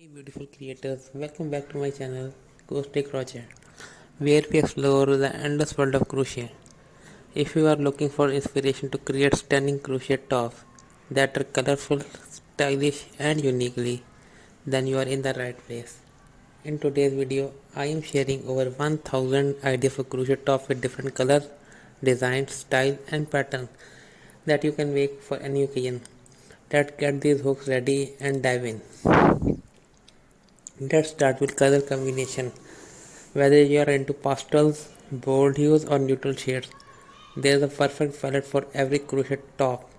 Hey beautiful creators, welcome back to my channel Crochet, where we explore the endless world of crochet. If you are looking for inspiration to create stunning crochet tops that are colorful, stylish and uniquely, then you are in the right place. In today's video, I am sharing over 1000 ideas for crochet tops with different colors, designs, style and pattern that you can make for any occasion. Let's get these hooks ready and dive in. Let's start with color combination. Whether you are into pastels, bold hues or neutral shades, there is a perfect palette for every crochet top.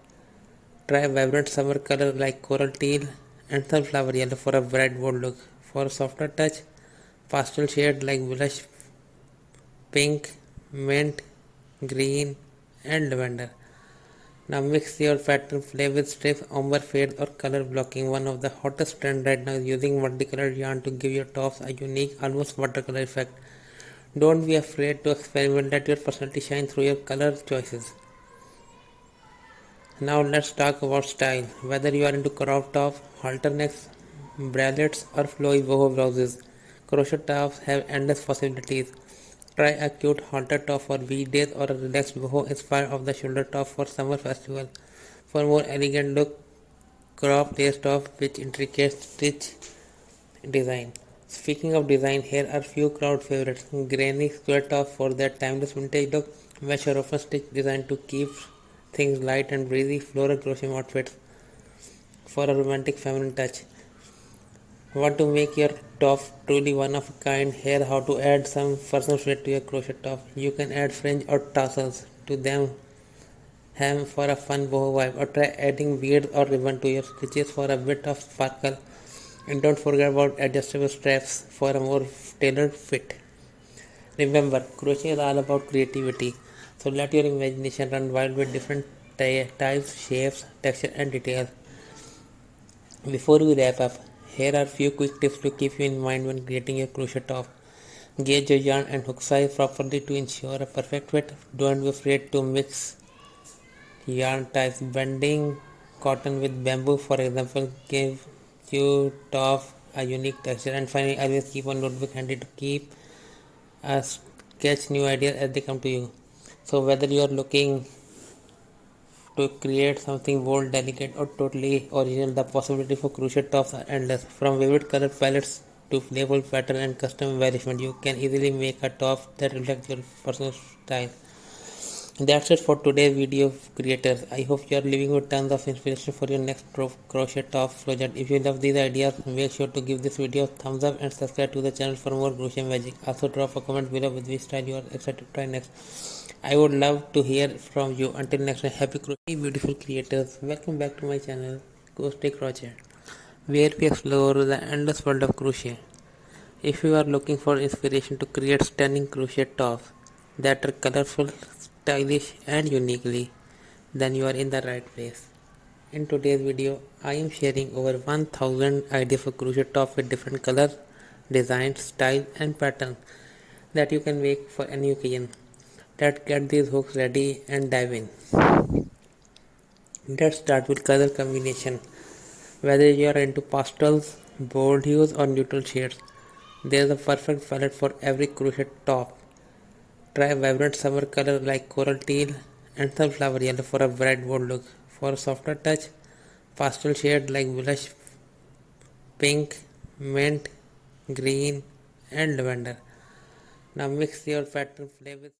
Try vibrant summer color like coral teal and sunflower yellow for a bright bold look. For a softer touch, pastel shades like blush pink, mint, green and lavender. Now mix your pattern play with strips, ombre fades or color blocking. One of the hottest trend right now is using multicolored yarn to give your tops a unique, almost watercolor effect. Don't be afraid to experiment, let your personality shine through your color choices. Now let's talk about style. Whether you are into crop tops, halter necks, bralettes or flowy boho blouses, crochet tops have endless possibilities. Try a cute halter top for weekdays or a relaxed boho inspired of the shoulder top for summer festival. For more elegant look, crop lace top with intricate stitch design. Speaking of design, here are few crowd favorites. Granny square top for that timeless vintage look. Mesh or open stitch design to keep things light and breezy. Floral crochet outfits for a romantic feminine touch. Want to make your top truly one of a kind? Here how to add some personal flair to your crochet top. You can add fringe or tassels to them hem for a fun boho vibe, or try adding beads or ribbon to your stitches for a bit of sparkle. And don't forget about adjustable straps for a more tailored fit. Remember, crochet is all about creativity, so let your imagination run wild with different types, shapes, texture, and details. Before we wrap up, here are few quick tips to keep you in mind when creating your crochet top. Gauge your yarn and hook size properly to ensure a perfect fit. Don't be afraid to mix yarn types. Blending cotton with bamboo, for example, gives you top a unique texture. And finally, always keep a notebook handy to keep sketch new ideas as they come to you. So whether you are looking to create something bold, delicate or totally original, the possibility for crochet tops are endless. From vivid color palettes to playful pattern and custom embellishment, you can easily make a top that reflects your personal style. That's it for today's video creators. I hope you are living with tons of inspiration for your next crochet top project. If you love these ideas, make sure to give this video a thumbs up and subscribe to the channel for more crochet magic. Also drop a comment below with which style you are excited to try next. I would love to hear from you. Until next time, happy crochet beautiful creators. Welcome back to my channel Crochet, where we explore the endless world of crochet. If you are looking for inspiration to create stunning crochet tops that are colorful, stylish and uniquely, then you are in the right place. In today's video, I am sharing over 1000 ideas for crochet tops with different colors, designs, style and pattern that you can make for any occasion. Let's get these hooks ready and dive in. Let's start with color combination. Whether you are into pastels, bold hues or neutral shades, there is a perfect palette for every crochet top. Try vibrant summer color like coral teal and sunflower yellow for a bright bold look. For a softer touch, pastel shades like blush pink, mint, green and lavender. Now mix your pattern play with